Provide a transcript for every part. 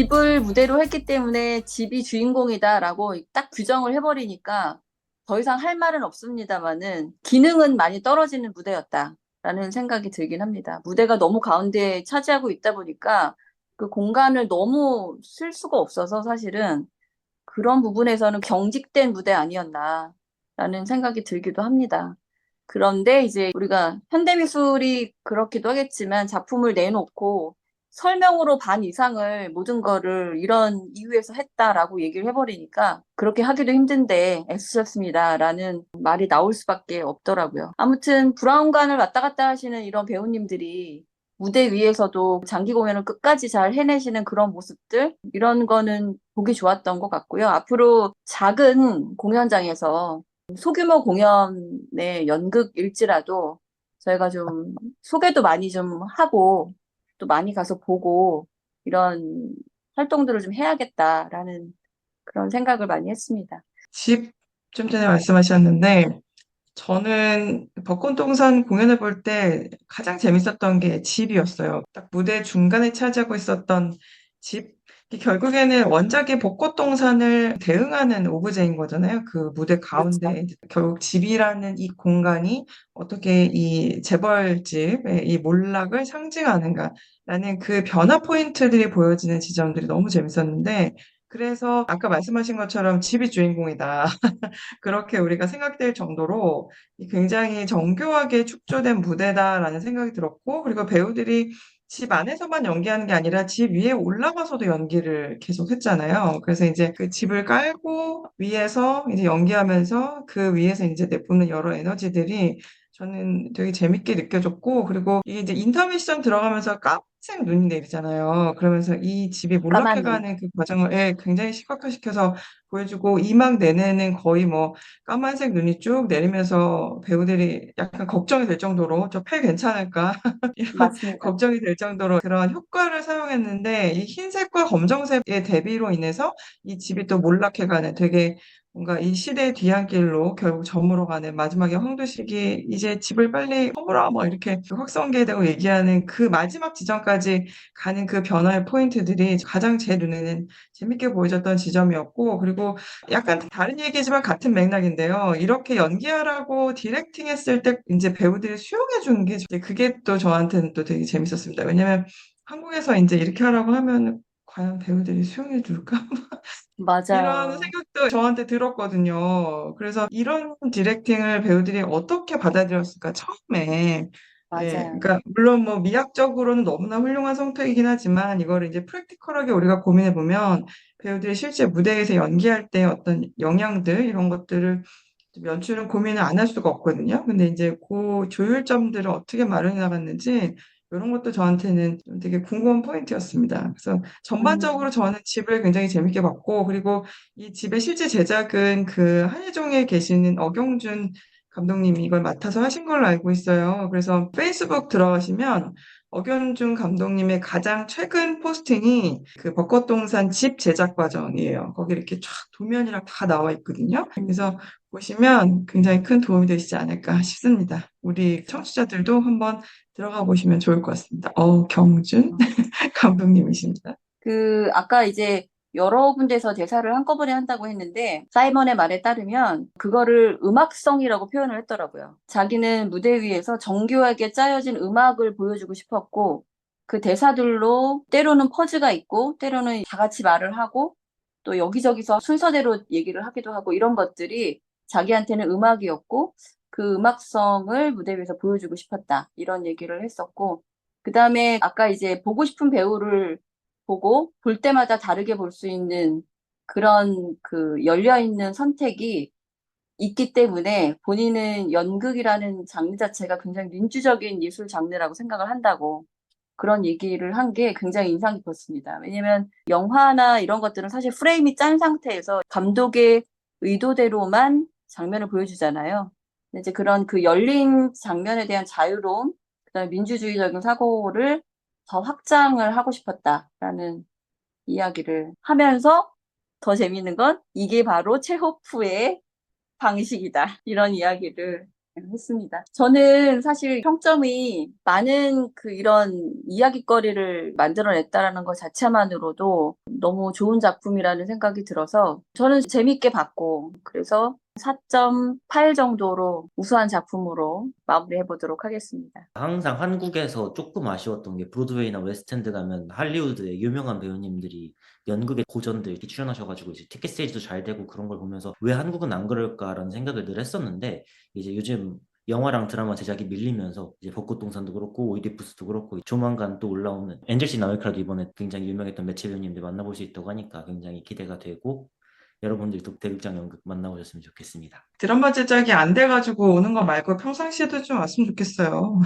집을 무대로 했기 때문에 집이 주인공이다라고 딱 규정을 해버리니까 더 이상 할 말은 없습니다만은 기능은 많이 떨어지는 무대였다라는 생각이 들긴 합니다. 무대가 너무 가운데에 차지하고 있다 보니까 그 공간을 너무 쓸 수가 없어서 사실은 그런 부분에서는 경직된 무대 아니었나라는 생각이 들기도 합니다. 그런데 이제 우리가 현대미술이 그렇기도 하겠지만 작품을 내놓고 설명으로 반 이상을 모든 거를 이런 이유에서 했다라고 얘기를 해버리니까 그렇게 하기도 힘든데 애쓰셨습니다라는 말이 나올 수밖에 없더라고요. 아무튼 브라운관을 왔다 갔다 하시는 이런 배우님들이 무대 위에서도 장기 공연을 끝까지 잘 해내시는 그런 모습들, 이런 거는 보기 좋았던 것 같고요. 앞으로 작은 공연장에서 소규모 공연의 연극일지라도 저희가 좀 소개도 많이 좀 하고 또 많이 가서 보고 이런 활동들을 좀 해야겠다라는 그런 생각을 많이 했습니다. 집, 좀 전에 말씀하셨는데, 저는 벚꽃동산 공연을 볼 때 가장 재밌었던 게 집이었어요. 딱 무대 중간에 차지하고 있었던 집. 이게 결국에는 원작의 벚꽃동산을 대응하는 오브제인 거잖아요. 그 무대 그렇죠. 가운데 결국 집이라는 이 공간이 어떻게 이 재벌집의 이 몰락을 상징하는가라는 그 변화 포인트들이 보여지는 지점들이 너무 재밌었는데, 그래서 아까 말씀하신 것처럼 집이 주인공이다. 그렇게 우리가 생각될 정도로 굉장히 정교하게 축조된 무대다라는 생각이 들었고, 그리고 배우들이 집 안에서만 연기하는 게 아니라 집 위에 올라가서도 연기를 계속 했잖아요. 그래서 이제 그 집을 깔고 위에서 이제 연기하면서 그 위에서 이제 내뿜는 여러 에너지들이 저는 되게 재밌게 느껴졌고, 그리고 이게 이제 인터미션 들어가면서 깜짝 눈이 내리잖아요. 그러면서 이 집이 까만 눈. 몰락해가는 그 과정을 굉장히 시각화시켜서 보여주고, 이 막 내내는 거의 뭐 까만색 눈이 쭉 내리면서 배우들이 약간 걱정이 될 정도로 저 폐 괜찮을까? 이런 맞습니다. 걱정이 될 정도로 그런 효과를 사용했는데, 이 흰색과 검정색의 대비로 인해서 이 집이 또 몰락해가는, 되게 뭔가 이 시대의 뒤안길로 결국 저물어가는, 마지막에 황도식이 이제 집을 빨리 허물어 뭐 이렇게 확성기되고 얘기하는 그 마지막 지점까지 가는 그 변화의 포인트들이 가장 제 눈에는 재밌게 보여졌던 지점이었고, 그리고 약간 다른 얘기지만 같은 맥락인데요. 이렇게 연기하라고 디렉팅 했을 때 이제 배우들이 수용해 주는 게 이제 그게 또 저한테는 또 되게 재밌었습니다. 왜냐면 한국에서 이제 이렇게 하라고 하면 과연 배우들이 수용해 줄까? 이런 맞아요. 생각도 저한테 들었거든요. 그래서 이런 디렉팅을 배우들이 어떻게 받아들였을까, 처음에. 예, 맞아요. 그러니까 물론 뭐 미학적으로는 너무나 훌륭한 성택이긴 하지만 이거를 이제 프랙티컬하게 우리가 고민해 보면 배우들이 실제 무대에서 연기할 때 어떤 영향들 이런 것들을 좀 연출은 고민을 안 할 수가 없거든요. 근데 이제 그 조율점들을 어떻게 마련해 나갔는지 이런 것도 저한테는 좀 되게 궁금한 포인트였습니다. 그래서 전반적으로 음, 저는 집을 굉장히 재밌게 봤고, 그리고 이 집의 실제 제작은 그 한예종에 계시는 어경준 감독님이 이걸 맡아서 하신 걸로 알고 있어요. 그래서 페이스북 들어가시면 어경준 감독님의 가장 최근 포스팅이 그 벚꽃동산 집 제작 과정이에요. 거기 이렇게 쫙 도면이랑 다 나와 있거든요. 그래서 보시면 굉장히 큰 도움이 되시지 않을까 싶습니다. 우리 청취자들도 한번 들어가 보시면 좋을 것 같습니다. 경준 감독님이십니다. 아까 이제 여러 군데서 대사를 한꺼번에 한다고 했는데, 사이먼의 말에 따르면 그거를 음악성이라고 표현을 했더라고요. 자기는 무대 위에서 정교하게 짜여진 음악을 보여주고 싶었고, 그 대사들로 때로는 퍼즈가 있고, 때로는 다 같이 말을 하고, 또 여기저기서 순서대로 얘기를 하기도 하고, 이런 것들이 자기한테는 음악이었고, 그 음악성을 무대 위에서 보여주고 싶었다. 이런 얘기를 했었고, 그 다음에 아까 이제 보고 싶은 배우를 보고 볼 때마다 다르게 볼 수 있는 그런 그 열려있는 선택이 있기 때문에 본인은 연극이라는 장르 자체가 굉장히 민주적인 예술 장르라고 생각을 한다고 그런 얘기를 한 게 굉장히 인상 깊었습니다. 왜냐면 영화나 이런 것들은 사실 프레임이 짠 상태에서 감독의 의도대로만 장면을 보여주잖아요. 근데 이제 그런 그 열린 장면에 대한 자유로움, 그다음에 민주주의적인 사고를 더 확장을 하고 싶었다라는 이야기를 하면서 더 재밌는 건 이게 바로 체호프의 방식이다. 이런 이야기를 했습니다. 저는 사실 평점이 많은 이런 이야깃거리를 만들어냈다라는 것 자체만으로도 너무 좋은 작품이라는 생각이 들어서 저는 재밌게 봤고, 그래서 4.8 정도로 우수한 작품으로 마무리해 보도록 하겠습니다. 항상 한국에서 조금 아쉬웠던 게 브로드웨이나 웨스트엔드 가면 할리우드의 유명한 배우님들이 연극의 고전들 이렇게 출연하셔가지고 이제 티켓 세일도 잘 되고 그런 걸 보면서 왜 한국은 안 그럴까라는 생각을 늘 했었는데 이제 요즘 영화랑 드라마 제작이 밀리면서 이제 벚꽃동산도 그렇고 오이디푸스도 그렇고 조만간 또 올라오는 엔젤스 인 아메리카도 이번에 굉장히 유명했던 매체 배우님들 만나볼 수 있다고 하니까 굉장히 기대가 되고 여러분들도 대극장 연극 만나보셨으면 좋겠습니다. 드라마 제작이 안 돼가지고 오는 거 말고 평상시에도 좀 왔으면 좋겠어요.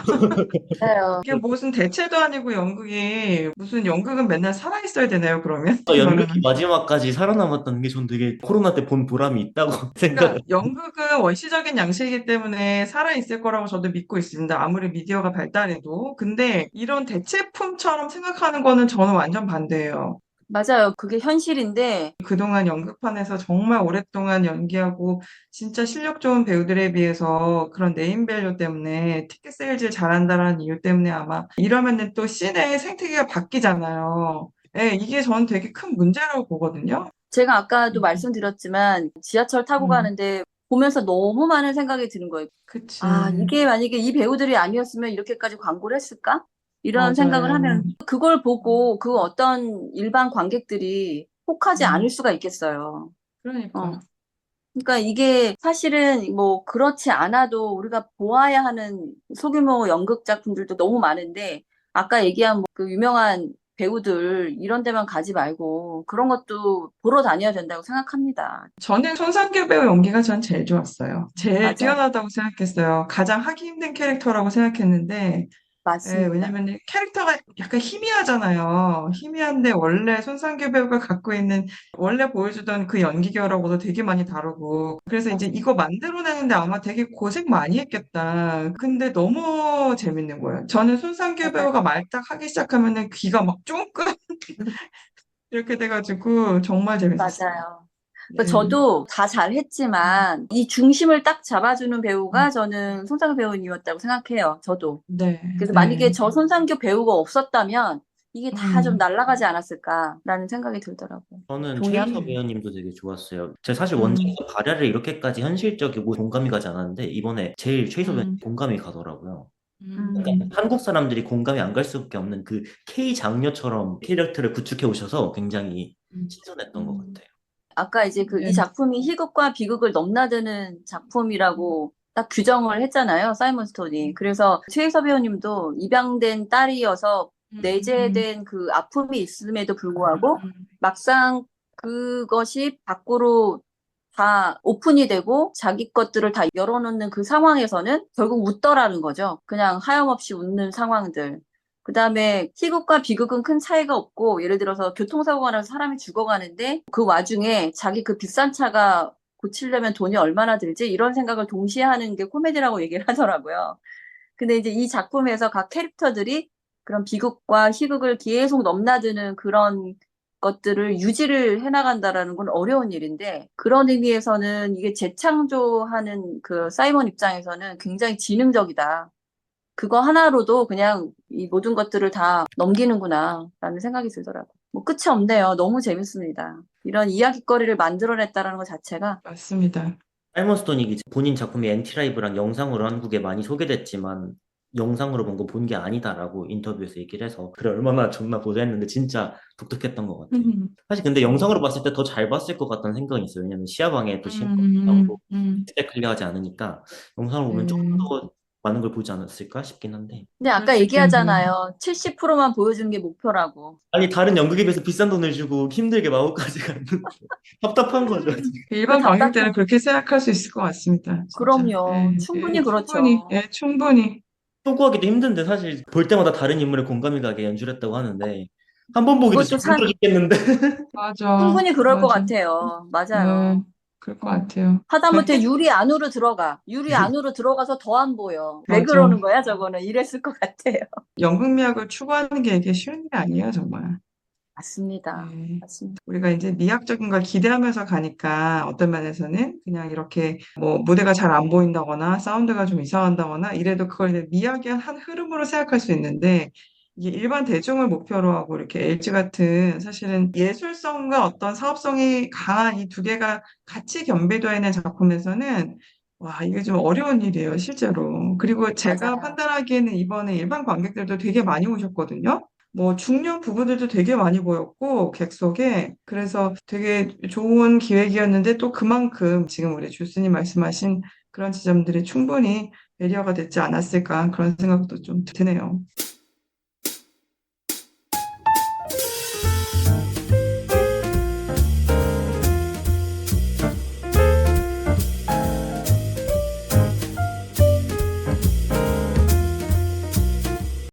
맞아요. 이게 무슨 대체도 아니고 연극이 무슨 연극은 맨날 살아있어야 되나요, 그러면? 연극이 그러면은. 마지막까지 살아남았다는 게 전 되게 코로나 때 본 보람이 있다고 생각을. 그러니까 연극은 원시적인 양식이기 때문에 살아있을 거라고 저도 믿고 있습니다. 아무리 미디어가 발달해도. 근데 이런 대체품처럼 생각하는 거는 저는 완전 반대예요. 맞아요. 그게 현실인데, 그동안 연극판에서 정말 오랫동안 연기하고 진짜 실력 좋은 배우들에 비해서 그런 네임밸류 때문에 티켓 세일즈를 잘한다라는 이유 때문에 아마 이러면은 또 씬의 생태계가 바뀌잖아요. 예, 이게 저는 되게 큰 문제라고 보거든요. 제가 아까도 음, 말씀드렸지만, 지하철 타고 음, 가는데 보면서 너무 많은 생각이 드는 거예요. 그치. 아, 이게 만약에 이 배우들이 아니었으면 이렇게까지 광고를 했을까? 이런 생각을 맞아요. 하면 그걸 보고 그 어떤 일반 관객들이 혹하지 음, 않을 수가 있겠어요. 어. 그러니까. 그러니까 이게 사실은 뭐 그렇지 않아도 우리가 보아야 하는 소규모 연극 작품들도 너무 많은데 아까 얘기한 뭐그 유명한 배우들 이런 데만 가지 말고 그런 것도 보러 다녀야 된다고 생각합니다. 저는 손상규 배우 연기가 전 제일 좋았어요. 제일 맞아요. 뛰어나다고 생각했어요. 가장 하기 힘든 캐릭터라고 생각했는데, 예, 맞습니다. 왜냐면 캐릭터가 약간 희미하잖아요. 희미한데 원래 손상규 배우가 갖고 있는 원래 보여주던 그 연기력하고도 되게 많이 다르고 그래서 이제 이거 만들어내는데 아마 되게 고생 많이 했겠다. 근데 너무 재밌는 거예요. 저는 손상규 맞아요. 배우가 말딱 하기 시작하면은 귀가 막 쫑긋 이렇게 돼가지고 정말 재밌었어요. 맞아요. 그 네. 저도 다 음, 잘했지만 이 중심을 딱 잡아주는 배우가 음. 저는 손상규 배우님이었다고 생각해요. 저도. 네, 그래서 만약에 네. 저 손상규 배우가 없었다면 이게 다 좀 음, 날아가지 않았을까라는 생각이 들더라고요. 저는 최희석 동의합니다. 배우님도 되게 좋았어요. 제가 사실 음, 원작에서 발야를 이렇게까지 현실적이고 공감이 가지 않았는데 이번에 제일 최희석 배우님 음, 공감이 가더라고요. 약간 음, 음. 한국 사람들이 공감이 안 갈 수밖에 없는 그 K 장녀처럼 캐릭터를 구축해 오셔서 굉장히 음, 신선했던 것 음. 같아요. 아까 이제 이 네. 작품이 희극과 비극을 넘나드는 작품이라고 딱 규정을 했잖아요. 사이먼 스톤이. 그래서 최희서 배우님도 입양된 딸이어서 음, 내재된 그 아픔이 있음에도 불구하고 음, 막상 그것이 밖으로 다 오픈이 되고 자기 것들을 다 열어놓는 그 상황에서는 결국 웃더라는 거죠. 그냥 하염없이 웃는 상황들. 그다음에 희극과 비극은 큰 차이가 없고 예를 들어서 교통사고가 나서 사람이 죽어가는데 그 와중에 자기 그 비싼 차가 고치려면 돈이 얼마나 들지? 이런 생각을 동시에 하는 게 코미디라고 얘기를 하더라고요. 근데 이제 이 작품에서 각 캐릭터들이 그런 비극과 희극을 계속 넘나드는 그런 것들을 유지를 해나간다라는 건 어려운 일인데 그런 의미에서는 이게 재창조하는 그 사이먼 입장에서는 굉장히 지능적이다. 그거 하나로도 그냥 이 모든 것들을 다 넘기는구나라는 생각이 들더라고요. 뭐 끝이 없네요. 너무 재밌습니다. 이런 이야깃거리를 만들어냈다라는 것 자체가 맞습니다. 사이먼 스토닉이 본인 작품이 엔티라이브랑 영상으로 한국에 많이 소개됐지만 영상으로 본 거 본 게 아니다라고 인터뷰에서 얘기를 해서 그래 얼마나 좋나 보자 했는데 진짜 독특했던 것 같아요. 음, 사실 근데 영상으로 음, 봤을 때 더 잘 봤을 것 같다는 생각은 있어요. 왜냐면 시야방에 또 음, 심각하고 음. 때 클리어하지 않으니까 영상으로 보면 조금 네. 더 많은 걸 보지 않았을까 싶긴 한데 근데 그럴 아까 수 있겠네요. 얘기하잖아요. 70%만 보여주는 게 목표라고. 아니 다른 연극에 비해서 비싼 돈을 주고 힘들게 마법까지 갔는데 답답한 거죠. 그 일반 관객들은 답답해. 그렇게 생각할 수 있을 것 같습니다. 진짜. 그럼요. 예, 예, 충분히 충분히, 그렇죠. 예, 충분히. 소구하기도 힘든데 사실 볼 때마다 다른 인물에 공감이 가게 연출했다고 하는데 한 번 보기도 그것도 진짜 힘들어 참 죽겠는데 맞아, 충분히 그럴 것 맞아. 같아요. 예, 맞아요. 그럴 것 어. 같아요. 하다못해 유리 안으로 들어가. 유리 안으로 들어가서 더 안 보여. 왜 맞아. 그러는 거야, 저거는? 이랬을 것 같아요. 연극미학을 추구하는 게 이게 쉬운 게 아니에요, 정말. 맞습니다. 네. 맞습니다. 우리가 이제 미학적인 걸 기대하면서 가니까 어떤 면에서는 그냥 이렇게 뭐 무대가 잘 안 보인다거나 사운드가 좀 이상한다거나 이래도 그걸 이제 미학의 한 흐름으로 생각할 수 있는데 이게 일반 대중을 목표로 하고 이렇게 LG 같은 사실은 예술성과 어떤 사업성이 강한 이 두 개가 같이 겸비되어 있는 작품에서는 와, 이게 좀 어려운 일이에요, 실제로. 그리고 제가 맞아요. 판단하기에는 이번에 일반 관객들도 되게 많이 오셨거든요. 뭐 중년 부부들도 되게 많이 보였고 객석에 그래서 되게 좋은 기획이었는데 또 그만큼 지금 우리 주스님 말씀하신 그런 지점들이 충분히 배려가 됐지 않았을까 그런 생각도 좀 드네요.